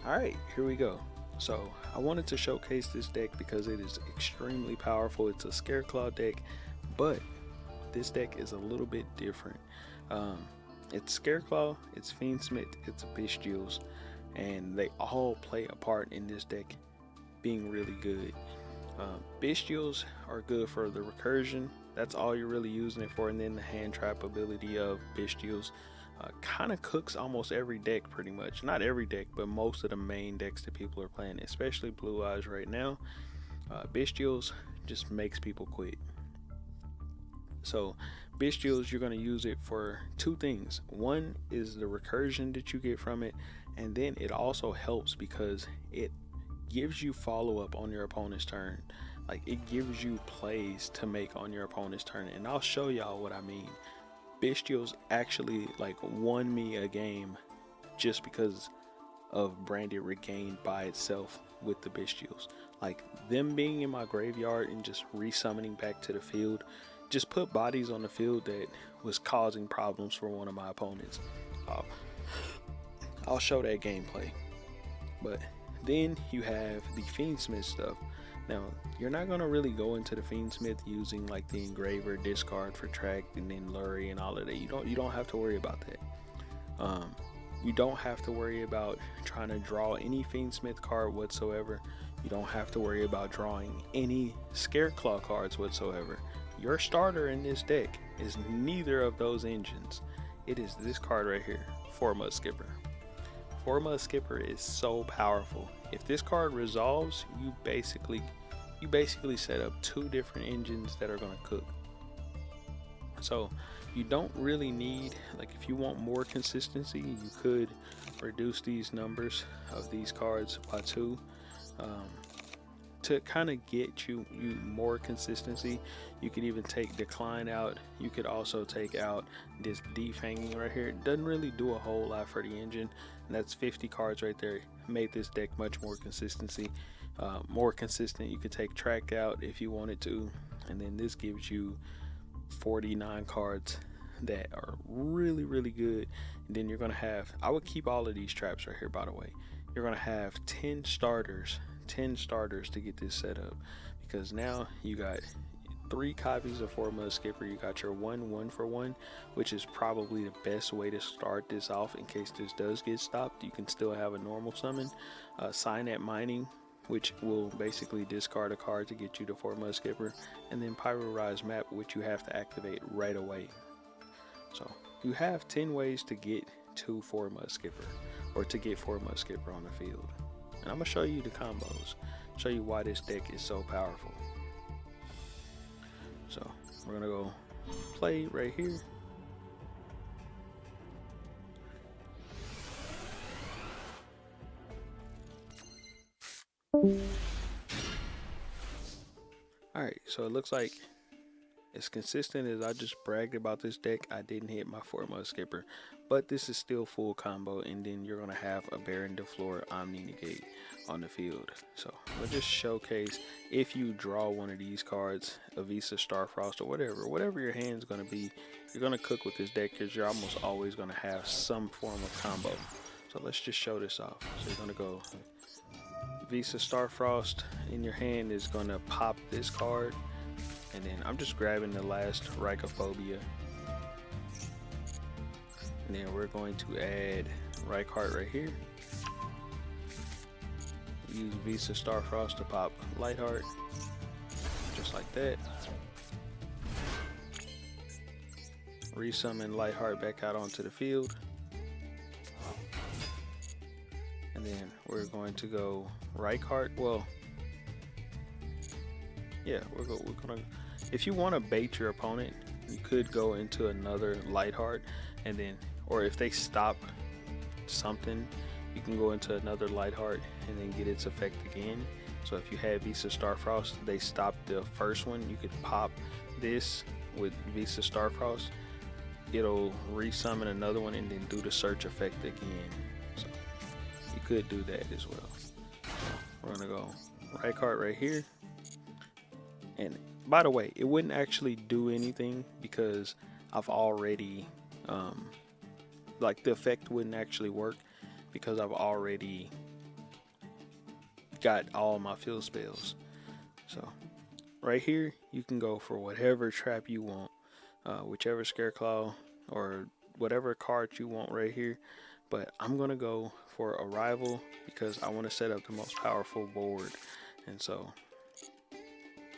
Alright, here we go. So, I wanted to showcase this deck because it is extremely powerful. It's a Scareclaw deck, but this deck is a little bit different. Um, it's Scareclaw, it's Fiendsmith, it's Bestials, and they all play a part in this deck being really good. Bestials are good for the recursion. That's all you're really using it for, and then the hand trap ability of Bestials kind of cooks almost every deck pretty much. Not every deck, but most of the main decks that people are playing, especially Blue Eyes right now. Bestials just makes people quit. So Bestials, you're going to use it for two things. One is the recursion that you get from it, and then it also helps because it gives you follow up on your opponent's turn. Like it gives you plays to make on your opponent's turn, and I'll show y'all what I mean. Bestials actually like won me a game just because of Branded Regained by itself with the Bestials. Like them being in my graveyard and just resummoning back to the field just put bodies on the field that was causing problems for one of my opponents. I'll, I'll show that gameplay. But then you have the Fiendsmith stuff. Now, you're not going to really go into the Fiendsmith using like the Engraver, discard for track, and then Lurry and all of that. You don't have to worry about that. You don't have to worry about trying to draw any Fiendsmith card whatsoever. You don't have to worry about drawing any Scareclaw cards whatsoever. Your starter in this deck is neither of those engines. It is this card right here, 4-Mud Skipper. 4-Mud Skipper is so powerful. If this card resolves, you basically set up two different engines that are going to cook. So you don't really need, like if you want more consistency, you could reduce these numbers of these cards by 2 to kind of get you more consistency. You could even take Decline out. You could also take out this Defanging right here. It doesn't really do a whole lot for the engine, and that's 50 cards right there. Made this deck much more more consistent. You could take Track out if you wanted to, and then this gives you 49 cards that are really good. And then you're gonna have, I would keep all of these traps right here, by the way. You're gonna have 10 starters to get this set up, because now you got 3 copies of 4-Mud Skipper. You got your 1 for 1, which is probably the best way to start this off in case this does get stopped. You can still have a normal summon. Sign at Mining, which will basically discard a card to get you to 4-Mud Skipper, and then Pyrorise Map, which you have to activate right away. So you have 10 ways to get to 4-Mud Skipper, or to get 4-Mud Skipper on the field. And I'm going to show you the combos, show you why this deck is so powerful. So we're going to go play right here. Alright, so it looks like as consistent as I just bragged about this deck, I didn't hit my 4-Mud Skipper, but this is still full combo, and then you're going to have a Baron DeFleur Omni Negate on the field. So let's just showcase, if you draw one of these cards, a Visa Starfrost or whatever your hand's going to be, you're going to cook with this deck because you're almost always going to have some form of combo. So let's just show this off. So you're going to go Visa Starfrost in your hand is going to pop this card. And then I'm just grabbing the last Rhycophobia. And then we're going to add Rhyhart right here. Use Visa Starfrost to pop Lightheart. Just like that. Resummon Lightheart back out onto the field. And then we're going to go Rhyhart. Well, yeah, we're gonna. If you want to bait your opponent, you could go into another Lightheart, and then, or if they stop something, you can go into another Lightheart and then get its effect again. So if you had Visa Starfrost, they stopped the first one, you could pop this with Visa Starfrost. It'll resummon another one and then do the search effect again. So you could do that as well. We're gonna go Rhyhart right here. And by the way, it wouldn't actually do anything because I've already, like the effect wouldn't actually work because I've already got all my field spells. So right here, you can go for whatever trap you want, whichever Scareclaw or whatever card you want right here. But I'm gonna go for Arrival because I want to set up the most powerful board. And so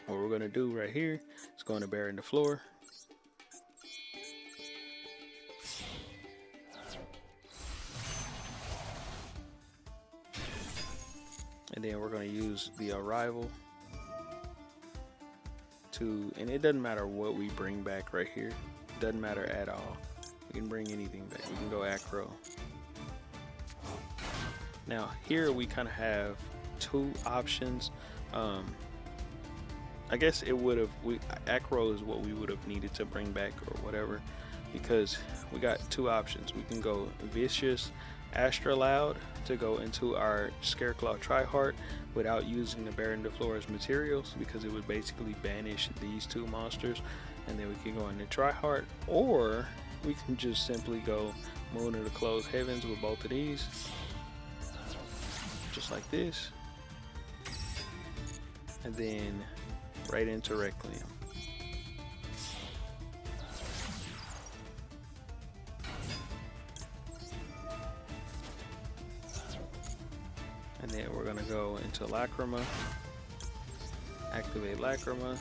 what we're gonna do right here is going to Bear in the Floor. And then we're going to use the Arrival to, and it doesn't matter what we bring back right here. It doesn't matter at all. We can bring anything back. We can go Acro. Now here we kind of have two options. I guess it would have, Acro is what we would have needed to bring back or whatever, because we got two options. We can go Vicious Astra Loud to go into our Scareclaw Tryhard without using the Bear in the Floor as materials, because it would basically banish these two monsters, and then we can go into Tryhard, or we can just simply go Moon of the Closed Heavens with both of these, just like this, and then right into Requiem. And then we're gonna go into Lacrima, activate Lacrima,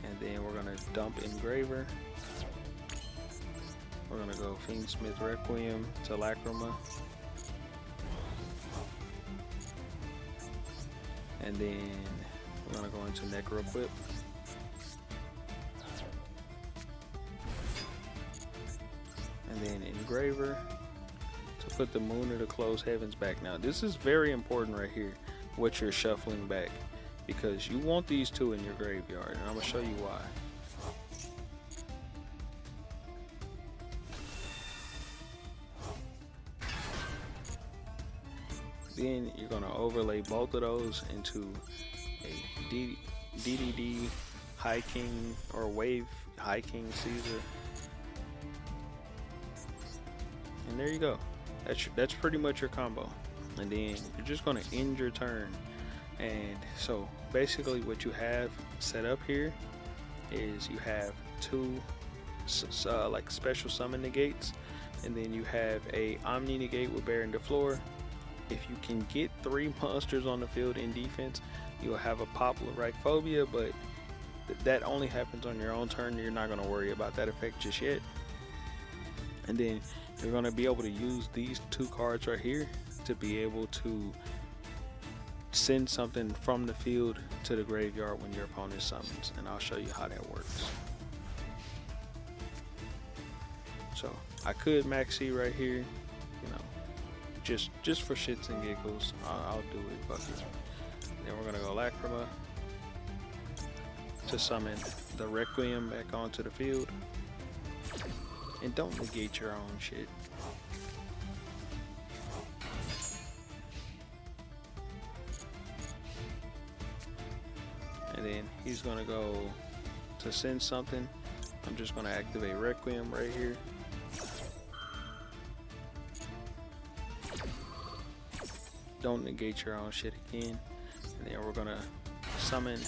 and then we're gonna dump Engraver. We're gonna go Fiendsmith Requiem to Lacrima, and then we're gonna go into Necroquip. And then Engraver to put the Moon of the Closed Heavens back. Now this is very important right here, what you're shuffling back, because you want these two in your graveyard, and I'm gonna show you why. Then you're gonna overlay both of those into a DDD High King or Wave High King Caesar, and there you go. That's pretty much your combo. And then you're just gonna end your turn. And so basically what you have set up here is you have two like special summon negates, and then you have a Omni negate with Bear in the Floor. If you can get 3 monsters on the field in defense, you'll have a pop with Reichphobia, but that only happens on your own turn. You're not going to worry about that effect just yet. And then you're going to be able to use these 2 cards right here to be able to send something from the field to the graveyard when your opponent summons, and I'll show you how that works. So I could maxi right here, you know, just for shits and giggles. I'll do it, fuck it. Then we're gonna go Lacrima to summon the Requiem back onto the field, and don't negate your own shit. And then he's gonna go to send something. I'm just gonna activate Requiem right here. Don't negate your own shit again. And then we're gonna summon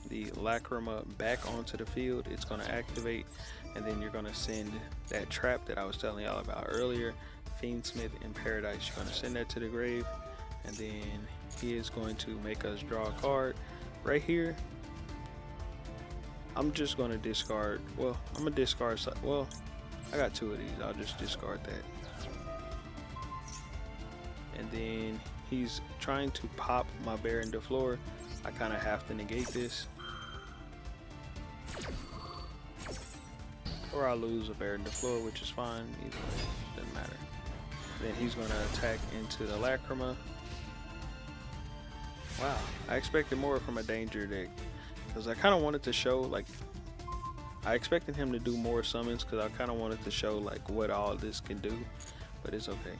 the Lacrima back onto the field. It's gonna activate, and then you're gonna send that trap that I was telling y'all about earlier, Fiendsmith in Paradise. You're gonna send that to the grave, and then he is going to make us draw a card right here. I'm just gonna discard, well, I'm gonna discard, well, I got 2 of these, I'll just discard that. And then he's trying to pop my Bear in the Floor. I kind of have to negate this, or I'll lose a Bear in the Floor, which is fine, either way, doesn't matter. Then he's gonna attack into the Lacrima. Wow, I expected more from a danger deck, because I kind of wanted to show, like, I expected him to do more summons, because I kind of wanted to show like what all this can do, but it's okay.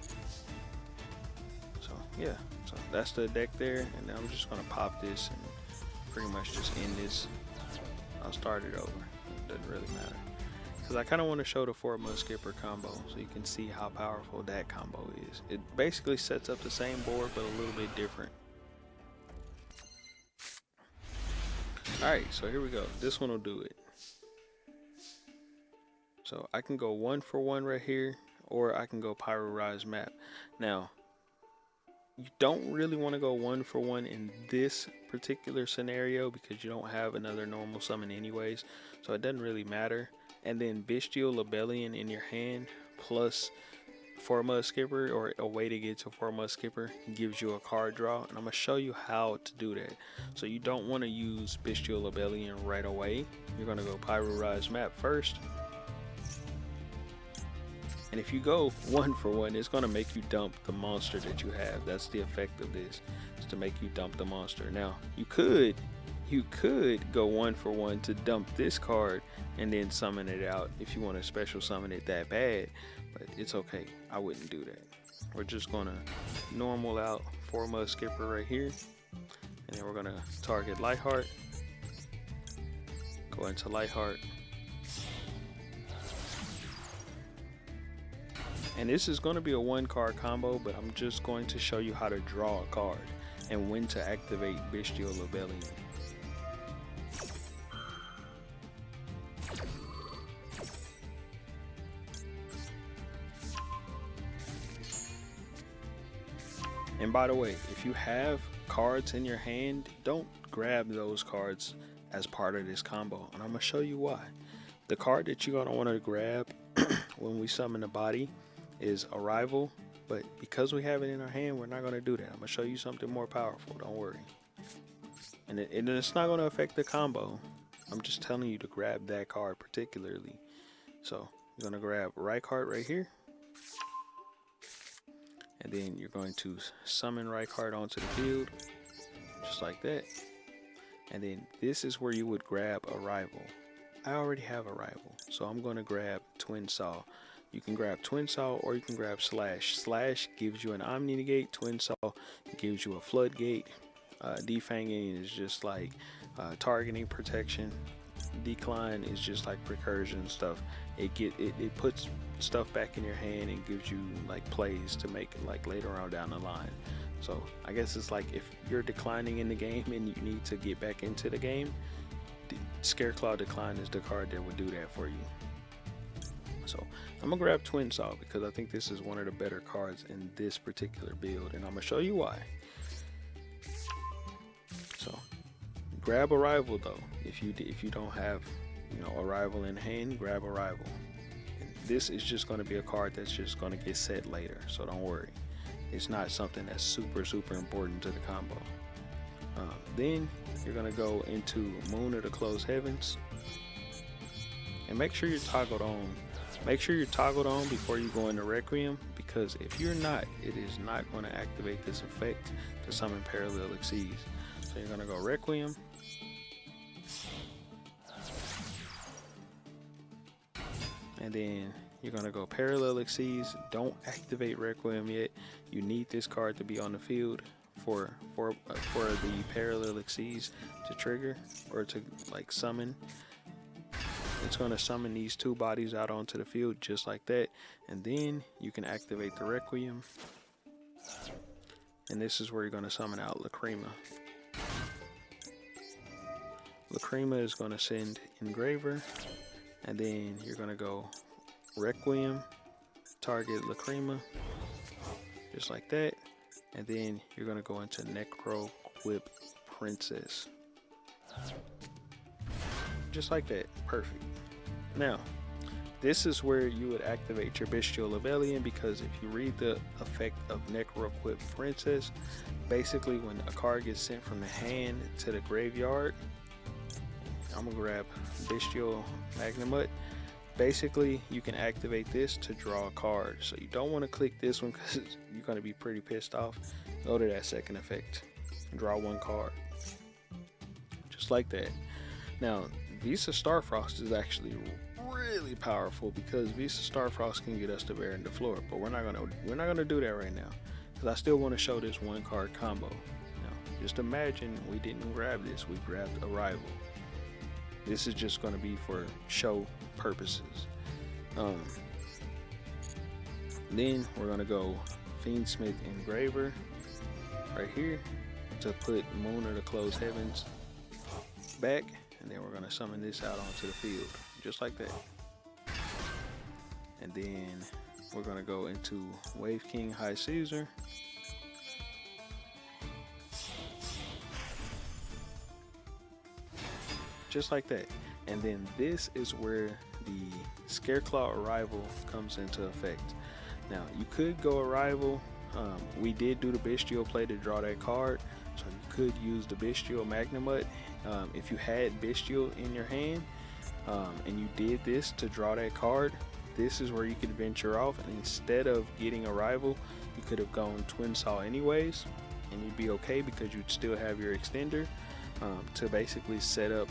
So yeah, so that's the deck there, and I'm just gonna pop this and pretty much just end this. I'll start it over, it doesn't really matter, because I kind of want to show the 4 Mud Skipper combo so you can see how powerful that combo is. It basically sets up the same board but a little bit different. Alright, so here we go. This one will do it. So I can go 1-for-1 right here, or I can go Pyro Map. Now, you don't really want to go 1-for-1 in this particular scenario because you don't have another normal summon anyways, so it doesn't really matter. And then Bestial Labellion in your hand plus 4 Skipper, or a way to get to 4 Skipper, gives you a card draw, and I'm going to show you how to do that. So you don't want to use Bestial Labellion right away. You're going to go Pyro Map first. And if you go 1-for-1, it's going to make you dump the monster that you have. That's the effect of this, is to make you dump the monster. Now, you could go 1-for-1 to dump this card and then summon it out if you want to special summon it that bad, but it's okay. I wouldn't do that. We're just going to normal out 4 Skipper right here, and then we're going to target Lightheart, go into Lightheart. And this is going to be a 1-card combo, but I'm just going to show you how to draw a card and when to activate Bestial Labellion. And by the way, if you have cards in your hand, don't grab those cards as part of this combo. And I'm going to show you why. The card that you're going to want to grab when we summon the body is Arrival, but because we have it in our hand, we're not going to do that. I'm going to show you something more powerful, don't worry. And it's not going to affect the combo. I'm just telling you to grab that card particularly. So you're going to grab Rykart right here, and then you're going to summon Rykart onto the field, just like that. And then this is where you would grab Arrival. I already have Arrival, so I'm going to grab Twin Saw. You can grab Twin Saw or you can grab Slash. Slash gives you an Omni Negate. Twin Saw gives you a Floodgate. Defanging is just like targeting protection. Decline is just like recursion stuff. It puts stuff back in your hand and gives you like plays to make like later on down the line. So I guess it's like if you're declining in the game and you need to get back into the game, Scareclaw Decline is the card that would do that for you. So I'm gonna grab Twin Saw because I think this is one of the better cards in this particular build, and I'm gonna show you why. So grab Arrival though. If you don't have, you know, Arrival in hand, grab Arrival. And this is just gonna be a card that's just gonna get set later, so don't worry. It's not something that's super important to the combo. Then you're gonna go into Moon of the Closed Heavens, and make sure you're toggled on. Make sure you're toggled on before you go into Requiem, because if you're not, it is not going to activate this effect to summon Parallel Exceeds. So you're going to go Requiem. And then you're going to go Parallel Exceeds. Don't activate Requiem yet. You need this card to be on the field for the Parallel Exceeds to trigger or to like summon. It's going to summon these 2 bodies out onto the field just like that, and then you can activate the Requiem, and this is where you're going to summon out Lacrima. Lacrima is going to send Engraver, and then you're going to go Requiem, target Lacrima, just like that, and then you're going to go into Necro Whip Princess. Just like that. Perfect. Now, this is where you would activate your Bestial Labellion, because if you read the effect of Necro Whip Princess, basically when a card gets sent from the hand to the graveyard, I'm gonna grab Bestial Magnamut. Basically, you can activate this to draw a card. So you don't want to click this one because you're going to be pretty pissed off. Go to that second effect and draw 1 card. Just like that. Now, Visa Starfrost is actually really powerful because Visa Starfrost can get us to Baron the Floor, but we're not gonna do that right now because I still want to show this 1-card combo. Now, just imagine we didn't grab this; we grabbed Arrival. This is just going to be for show purposes. Then we're gonna go Fiendsmith Engraver right here to put Moon of the Closed Heavens back, and then we're going to summon this out onto the field, just like that. And then we're going to go into Wave King High Caesar. Just like that. And then this is where the Scareclaw arrival comes into effect. Now you could go arrival. We did do the bestial play to draw that card, so you could use the bestial Magnamut if you had bestial in your hand, and you did this to draw that card. This is where you could venture off, and instead of getting arrival, you could have gone Twin Saw anyways, and you'd be okay because you'd still have your extender to basically set up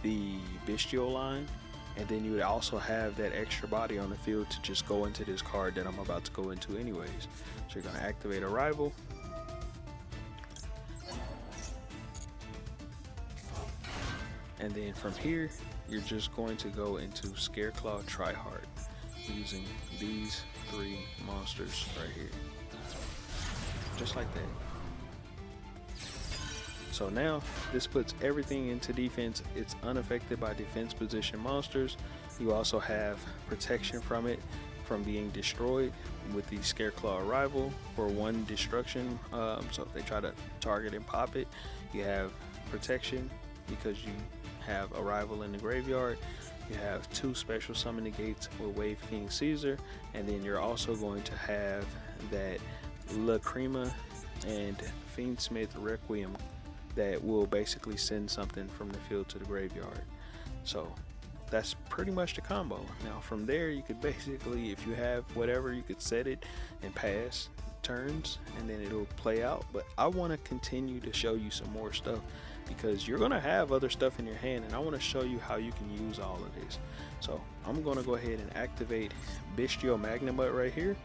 the bestial line, and then you would also have that extra body on the field to just go into this card that I'm about to go into anyways. So you're going to activate arrival, and then from here you're just going to go into Scareclaw Tryhard using these 3 monsters right here, just like that. So now this puts everything into defense. It's unaffected by defense position monsters. You also have protection from it from being destroyed with the Scareclaw arrival for 1 destruction. So if they try to target and pop it, you have protection because you have arrival in the graveyard. You have 2 special summon negates with Wave King Caesar, and then you're also going to have that lilmikemikesix and Fiendsmith Requiem that will basically send something from the field to the graveyard. So that's pretty much the combo. Now from there you could basically, if you have whatever, you could set it and pass turns and then it'll play out. But I want to continue to show you some more stuff because you're going to have other stuff in your hand, and I want to show you how you can use all of this. So I'm going to go ahead and activate Bestial Magnamut right here,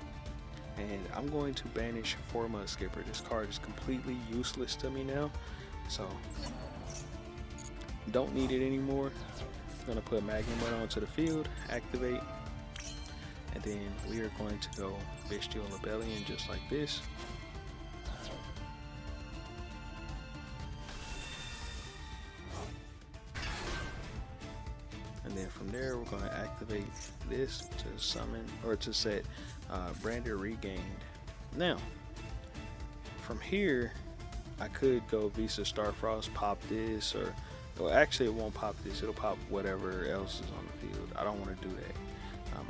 and I'm going to banish Forma Skipper. This card is completely useless to me now, so don't need it anymore. I'm going to put Magnamut onto the field, activate, and then we are going to go Bestial Rebellion just like this. And then from there we're going to activate this to summon or to set Branded Regained. Now from here I could go Visa Starfrost, pop this, or well, actually it won't pop this, it'll pop whatever else is on the field. I don't want to do that.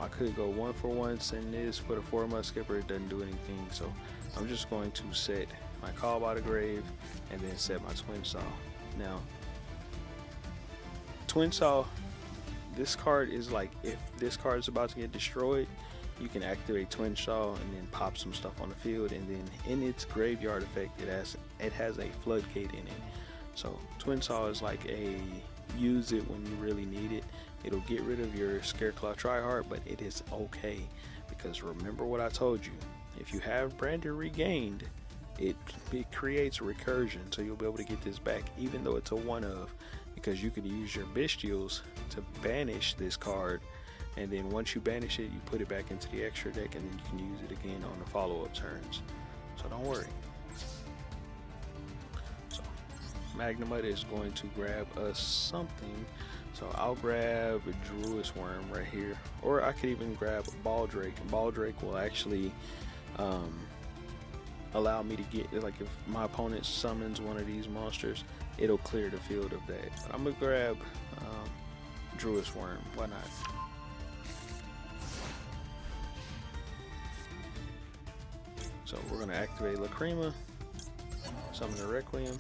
I could go 1 for 1, send this, put a Forma Skipper, it doesn't do anything, so I'm just going to set my Call by the Grave and then set my Twin Saw. Now Twin Saw, this card is like, if this card is about to get destroyed, you can activate Twin Saw and then pop some stuff on the field, and then in its graveyard effect it has a floodgate in it. So Twin Saw is like a use it when you really need it. It'll get rid of your Scareclaw Tryhard, but it is okay because remember what I told you, if you have Branded Regained, it creates a recursion, so you'll be able to get this back even though it's a one of, because you can use your Bestials to banish this card, and then once you banish it you put it back into the extra deck, and then you can use it again on the follow-up turns, so don't worry. So Magnamut is going to grab us something, so I'll grab a Druid's Worm right here, or I could even grab a Baldrake. Baldrake will actually allow me to get, like, if my opponent summons one of these monsters, it'll clear the field of that. But I'm gonna grab Druid's Worm, why not? So we're gonna activate Lilmikemikesix, summon the Requiem,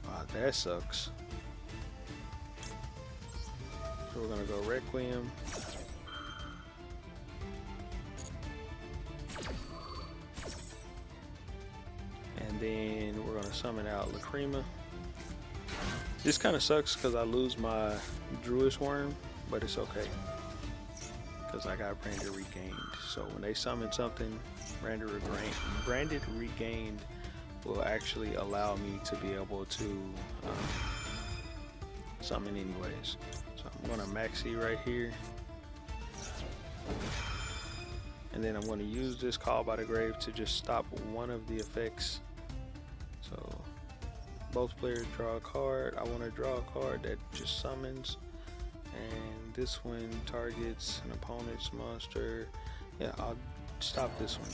wow, that sucks. So we're gonna go Requiem, and then we're gonna summon out Lilmikemikesix. This kind of sucks because I lose my Druid's Worm, but it's okay because I got Branded Regained. So when they summon something, Branded Regained will actually allow me to be able to summon anyways. So I'm gonna maxi right here, and and then I'm going to use this Call by the Grave to just stop one of the effects. So both players draw a card. I want to draw a card that just summons, and this one targets an opponent's monster. Yeah, I'll stop this one.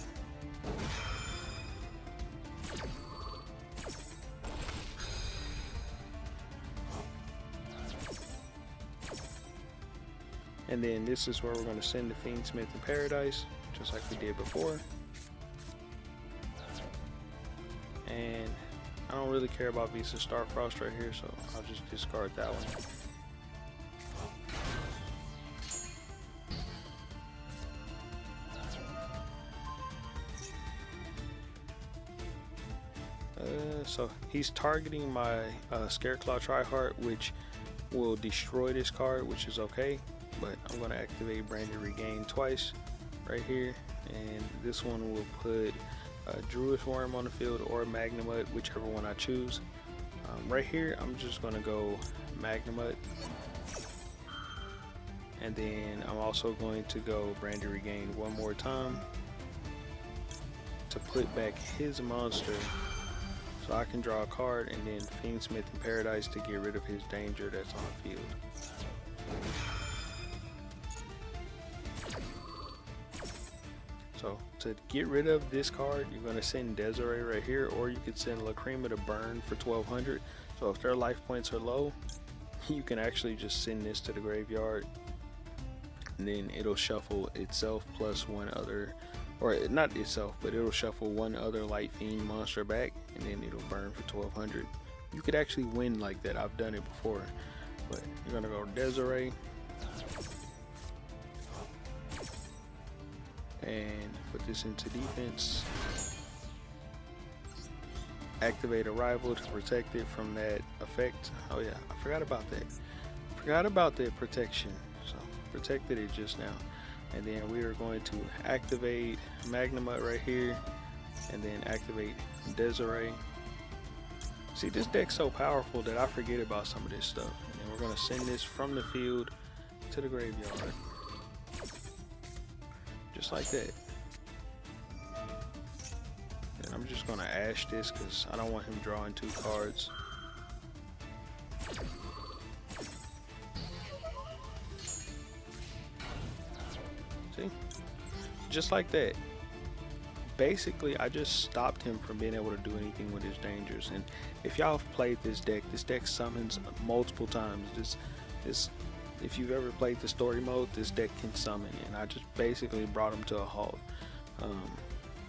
And then this is where we're going to send the Fiendsmith in Paradise, just like we did before. And I don't really care about Visa Starfrost right here, so I'll just discard that one. So he's targeting my Scareclaw Tryhard, which will destroy this card, which is okay. But I'm going to activate Branded Regain twice right here, and this one will put a Druid Worm on the field or Magnemite, whichever one I choose. Right here I'm just going to go Magnemite, and then I'm also going to go Branded Regain one more time to put back his monster, so I can draw a card, and then Fiendsmith in Paradise to get rid of his danger that's on the field. So to get rid of this card, you're going to send Desiree right here, or you could send Lacrima to burn for 1200. So if their life points are low, you can actually just send this to the graveyard, and then it'll shuffle itself plus one other, or not itself, but it'll shuffle one other Light Fiend monster back, and then it'll burn for 1200. You could actually win like that. I've done it before. But you're going to go Desiree, and put this into defense. Activate a rival to protect it from that effect. Oh yeah, I forgot about that. Forgot about that protection. So protected it just now. And then we are going to activate Magnemite right here, and then activate Desiree. See, this deck's so powerful that I forget about some of this stuff. And then we're going to send this from the field to the graveyard. Just like that. And I'm just going to ash this because I don't want him drawing two cards. See? Just like that. Basically, I just stopped him from being able to do anything with his dangers. And if y'all have played this deck summons multiple times. If you've ever played the story mode, this deck can summon, and I just basically brought him to a halt.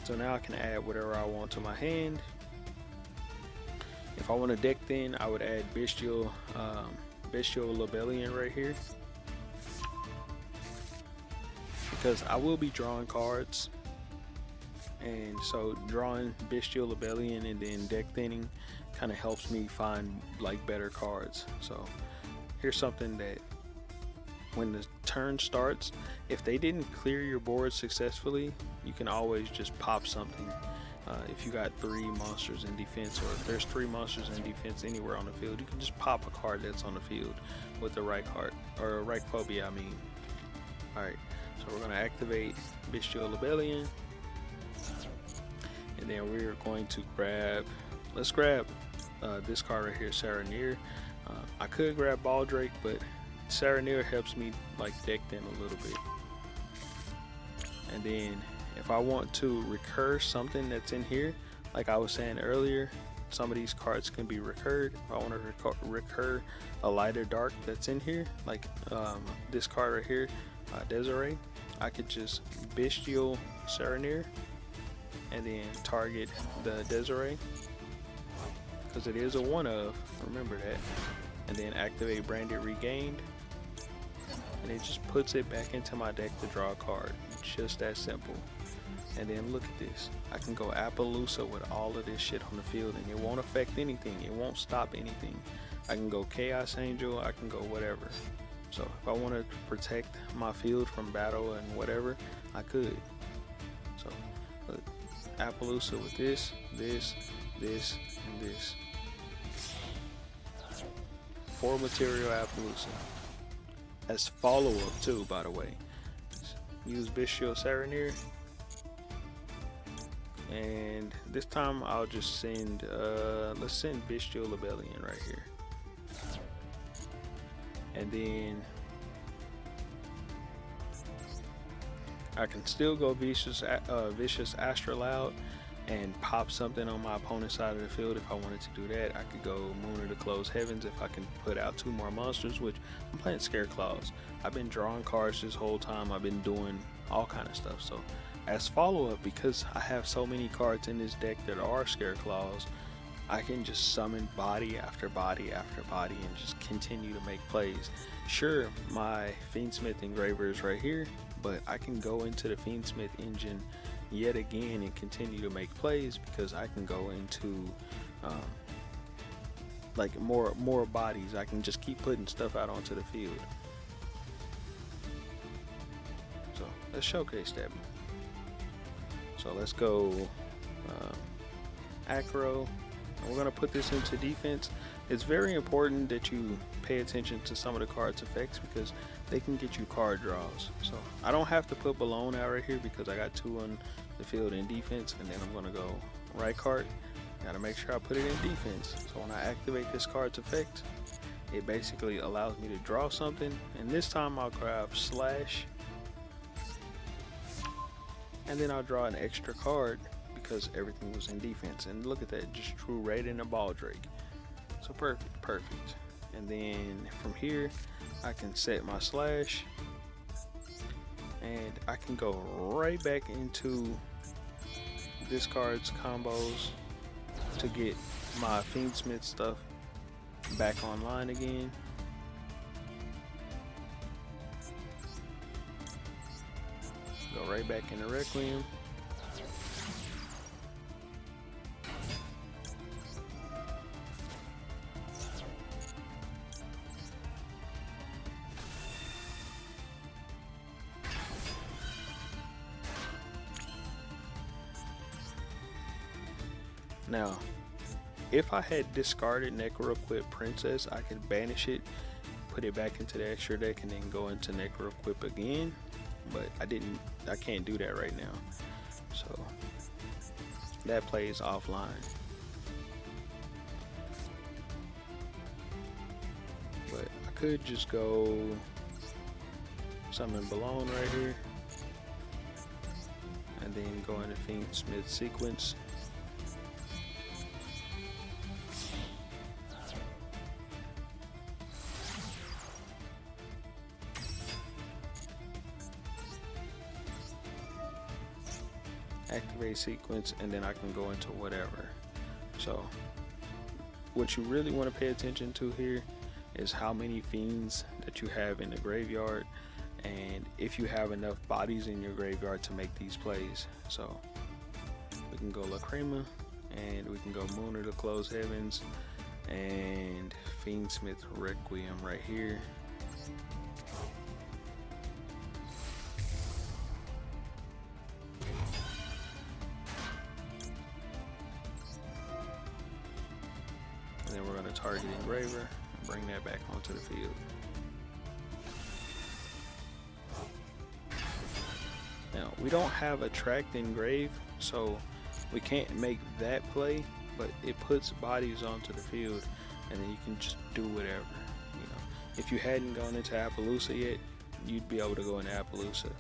So now I can add whatever I want to my hand. If I want to deck thin, I would add Bestial Libellion right here, because I will be drawing cards, and so drawing Bestial Libellion and then deck thinning kind of helps me find like better cards. So here's something that when the turn starts, if they didn't clear your board successfully, you can always just pop something. If you got 3 monsters in defense, or if there's 3 monsters in defense anywhere on the field, you can just pop a card that's on the field with the right card, or right phobia, I mean. Alright, so we're going to activate Bestial Libellion, and then we're going to grab, let's grab this card right here, Saraneer. I could grab Baldrake, but Saraneer helps me like deck them a little bit. And then if I want to recur something that's in here, like I was saying earlier, some of these cards can be recurred. If I want to recur a lighter dark that's in here, like this card right here, Desiree, I could just Bestial Saraneer and then target the Desiree, because it is a one of, remember that, and then activate Branded Regained, and it just puts it back into my deck to draw a card. Just that simple. And then look at this, I can go Appaloosa with all of this shit on the field, and it won't affect anything, it won't stop anything. I can go Chaos Angel, I can go whatever. So if I want to protect my field from battle and whatever, I could. So look, Appaloosa with this, this, and this. 4 material Appaloosa. As follow-up too, by the way. Use Bestial Saraneer, And this time I'll just send, let's send Bestial Rebellion right here. And then I can still go Vicious Astraloud and pop something on my opponent's side of the field if I wanted to do that. I could go Moon of the Closed Heavens if I can put out 2 more monsters, which I'm playing Scareclaws. I've been drawing cards this whole time. I've been doing all kind of stuff. So as follow-up, because I have so many cards in this deck that are Scareclaws, I can just summon body after body after body and just continue to make plays. Sure, my Fiendsmith engraver is right here, but I can go into the Fiendsmith engine yet again and continue to make plays because I can go into like more bodies. I can just keep putting stuff out onto the field. So let's showcase that. So let's go acro. We're going to put this into defense. It's very important that you pay attention to some of the card's effects because they can get you card draws. So I don't have to put Balloon out right here because I got 2 on the field in defense, and then I'm going to go right card. Got to make sure I put it in defense. So when I activate this card's effect, it basically allows me to draw something, and this time I'll grab Slash, and then I'll draw an extra card because everything was in defense. And look at that, just drew right in a Baldrake. So perfect. And then from here I can set my Slash, and I can go right back into this card's combos to get my Fiendsmith stuff back online again. Go right back into Requiem. Now, if I had discarded Necro-Equip Princess, I could banish it, put it back into the extra deck, and then go into Necro-Equip again. But I can't do that right now. So that plays offline. But I could just go summon Balloon right here, and then go into Fiendsmith sequence. Activate sequence, and then I can go into whatever. So what you really want to pay attention to here is how many fiends that you have in the graveyard, and if you have enough bodies in your graveyard to make these plays. So we can go Lacrima, and we can go Moon of the Closed Heavens, and Fiendsmith Requiem right here. And then we're going to target Engraver and bring that back onto the field. Now, we don't have a tracked engrave, so we can't make that play, but it puts bodies onto the field, and then you can just do whatever. You know, if you hadn't gone into Appaloosa yet, you'd be able to go into Appaloosa.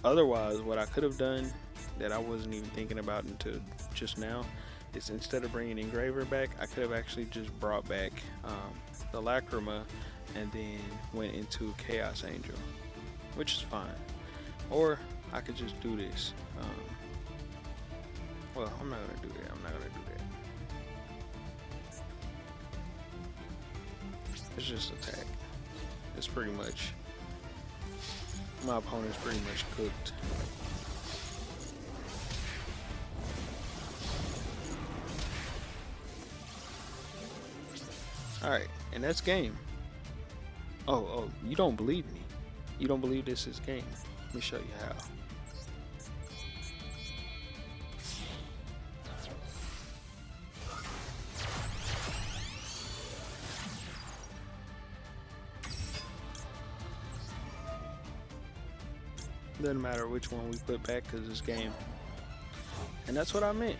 Otherwise, what I could have done that I wasn't even thinking about until just now is, instead of bringing Engraver back, I could have actually just brought back the Lacrima and then went into Chaos Angel, which is fine. Or I could just do this. Well, I'm not gonna do that. It's just attack. It's pretty much, my opponent's pretty much cooked. Alright, and that's game. Oh, you don't believe me. You don't believe this is game. Let me show you how. Doesn't matter which one we put back because it's game. And that's what I meant.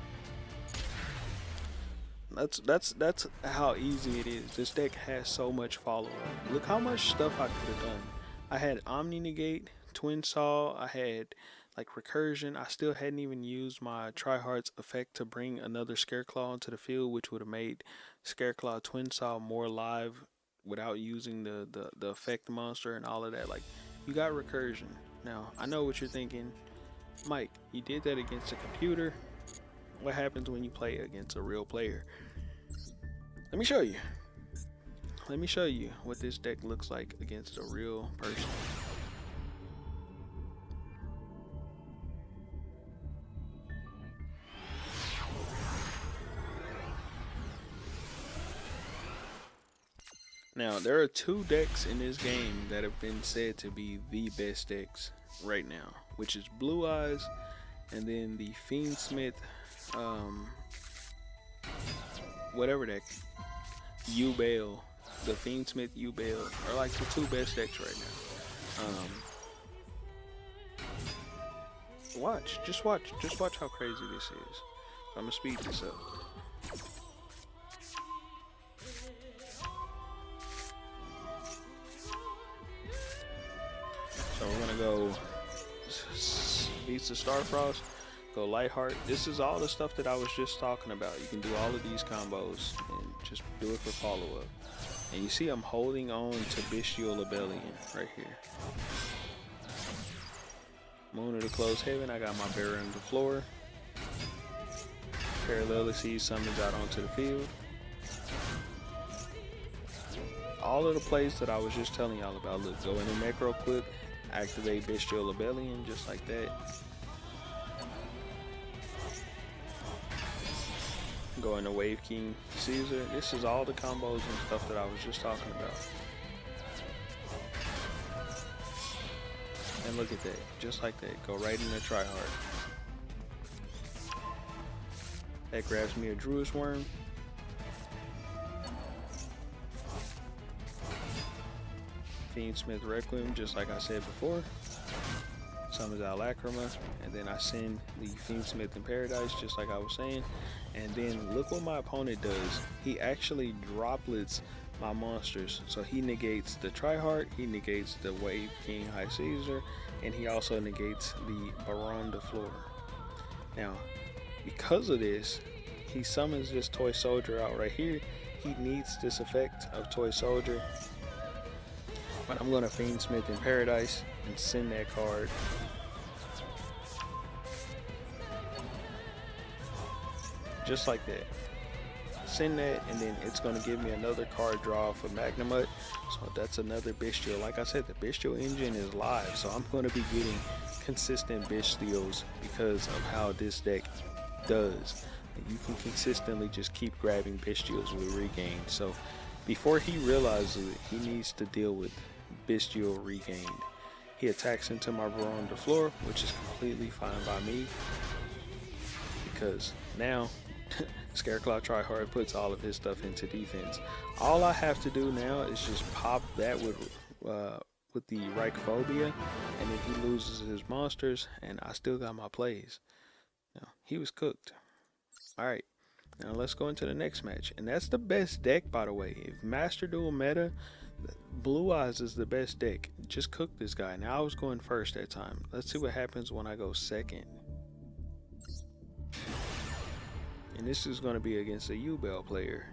That's how easy it is. This deck has so much follow-up. Look how much stuff I could have done. I had Omni Negate, Twin Saw, I had like Recursion. I still hadn't even used my Tryhard's effect to bring another Scareclaw into the field, which would have made Scareclaw Twin Saw more live without using the effect monster and all of that. Like, you got Recursion. Now, I know what you're thinking. Mike, you did that against a computer. What happens when you play against a real player? Let me show you. Let me show you what this deck looks like against a real person. Now, there are two decks in this game that have been said to be the best decks right now, which is Blue Eyes and then the Fiendsmith, whatever deck, U-Bail. The Fiendsmith U-Bail are like the two best decks right now. Just watch how crazy this is. I'm gonna speed this up. So we're gonna go Beats of Starfrost, go Lightheart. This is all the stuff that I was just talking about. You can do all of these combos and just do it for follow-up. And you see I'm holding on to Bestial Rebellion right here. Moon of the Closed Heaven, I got my Barrier on the floor. Parallelices summons out onto the field. All of the plays that I was just telling y'all about. Look, go in the Necro Clip, activate Bestial Rebellion just like that. Go into Wave King Caesar. This is all the combos and stuff that I was just talking about. And look at that, just like that, go right in the Tryhard. That grabs me a Druid's Worm. Fiendsmith Requiem, just like I said before. Summons out Lacrima, and then I send the Fiendsmith in Paradise, just like I was saying. And then look what my opponent does. He actually droplets my monsters. So he negates the Tryhard, he negates the Wave King High Caesar, and he also negates the Baron de Fleur. Now, because of this, he summons this Toy Soldier out right here. He needs this effect of Toy Soldier. But I'm gonna Fiendsmith in Paradise and send that card. Just like that. Send that, and then it's going to give me another card draw for Magnamut. So that's another Bestial. Like I said, the Bestial engine is live, so I'm going to be getting consistent Bestials because of how this deck does. And you can consistently just keep grabbing Bestials with Regain. So before he realizes it, he needs to deal with Bestial Regained. He attacks into my Baron de Fleur, which is completely fine by me, because now Scareclaw Tryhard puts all of his stuff into defense. All I have to do now is just pop that with the Reichphobia, and then he loses his monsters, and I still got my plays. Now, he was cooked. Alright, now let's go into the next match. And that's the best deck, by the way. If Master Duel meta, Blue Eyes is the best deck. Just cook this guy. Now I was going first that time. Let's see what happens when I go second. And this is going to be against a U-Bell player.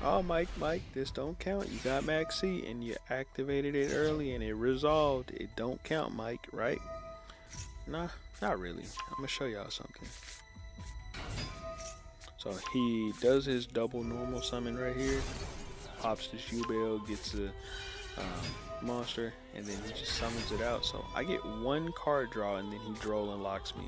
Oh, Mike, this don't count. You got Maxi and you activated it early and it resolved. It don't count, Mike, right? Nah, not really. I'm going to show y'all something. So he does his double normal summon right here. Pops this U-Bell, gets a monster, and then he just summons it out. So I get one card draw, and then he Droll unlocks me.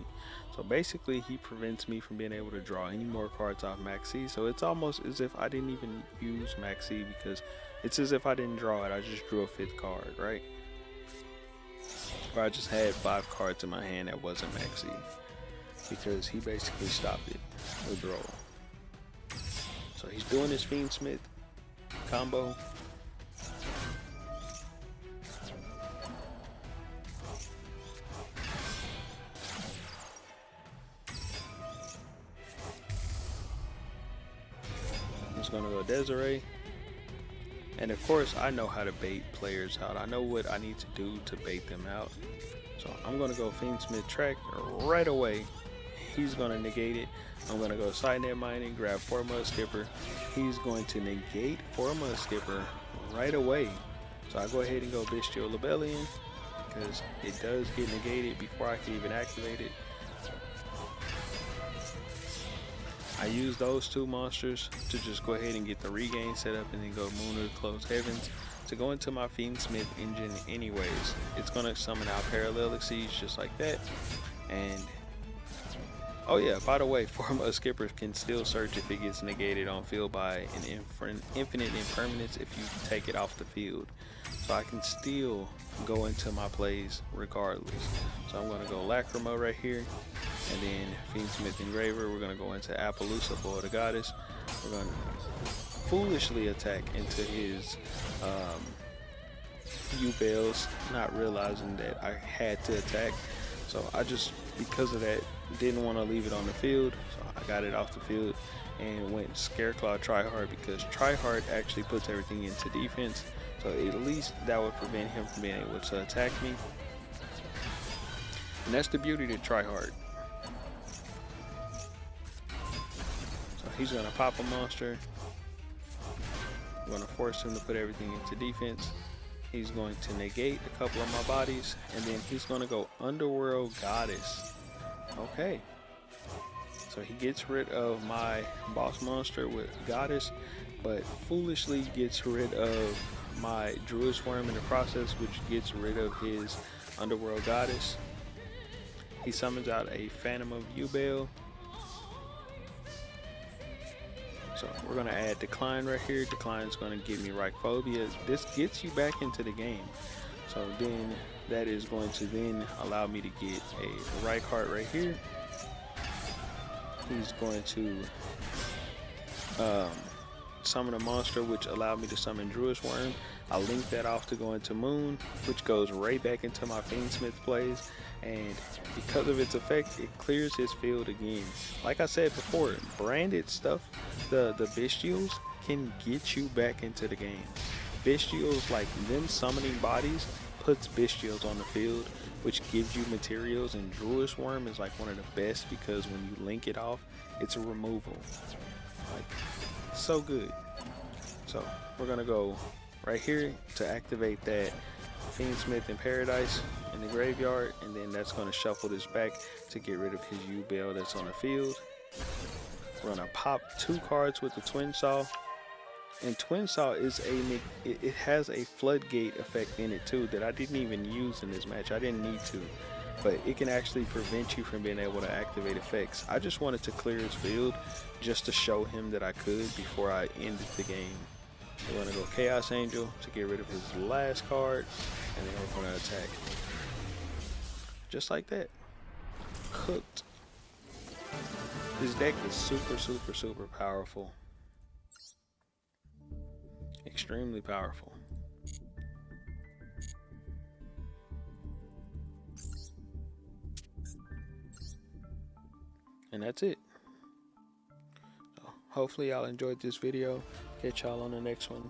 So basically, he prevents me from being able to draw any more cards off Maxi. So it's almost as if I didn't even use Maxi, because it's as if I didn't draw it. I just drew a 5th card, right? Or I just had 5 cards in my hand that wasn't Maxi, because he basically stopped it with Droll. So he's doing his Fiendsmith. combo. I'm just gonna go Desiree. And of course, I know how to bait players out. I know what I need to do to bait them out. So I'm gonna go Fiendsmith track right away. He's gonna negate it. I'm gonna go side net mining, grab 4 mud skipper. He's going to negate 4 mud skipper right away. So I go ahead and go Bestial Lebellion because it does get negated before I can even activate it. I use those 2 monsters to just go ahead and get the regain set up and then go Moon of Closed Heavens to go into my Fiendsmith engine anyways. It's going to summon out Parallel Exceeds just like that. And oh yeah, by the way, 4 mud skippers can still search if it gets negated on field by an infinite impermanence if you take it off the field. So I can still go into my plays regardless. So I'm going to go Lacrimo right here. And then Fiendsmith Engraver, we're going to go into Appaloosa for the Goddess. We're going to foolishly attack into his U-Bells, not realizing that I had to attack. So I just, because of that, didn't want to leave it on the field. So I got it off the field and went Scareclaw Tryhard because Tryhard actually puts everything into defense. So at least that would prevent him from being able to attack me. And that's the beauty to Tryhard. So he's going to pop a monster. I'm going to force him to put everything into defense. He's going to negate a couple of my bodies. And then he's going to go Underworld Goddess. Okay. So he gets rid of my boss monster with Goddess, but foolishly gets rid of my Druid's Worm in the process, which gets rid of his Underworld Goddess. He summons out a Phantom of U-Bell. So we're going to add Decline right here. Decline is going to give me Reichphobia. This gets you back into the game. So then that is going to then allow me to get a Reichheart right here. He's going to summon a monster, which allowed me to summon Druid's Worm. I link that off to go into Moon, which goes right back into my Fiendsmith plays. And because of its effect, it clears his field again. Like I said before, branded stuff, the Bestials can get you back into the game. Bestials, like them summoning bodies, puts Bestials on the field, which gives you materials, and Druid's Worm is like one of the best because when you link it off, it's a removal. Like, so good. So we're gonna go right here to activate that Fiendsmith in Paradise in the graveyard, and then that's going to shuffle this back to get rid of his U-Bell that's on the field. We're going to pop 2 cards with the Twin Saw, and Twin Saw is it has a floodgate effect in it too that I didn't even use in this match. I didn't need to, but it can actually prevent you from being able to activate effects. I just wanted to clear his field just to show him that I could before I ended the game. We're going to go Chaos Angel to get rid of his last card, and then we're going to attack. Just like that. Cooked. This deck is super, super, super powerful. Extremely powerful. And that's it. So hopefully y'all enjoyed this video. Catch y'all on the next one.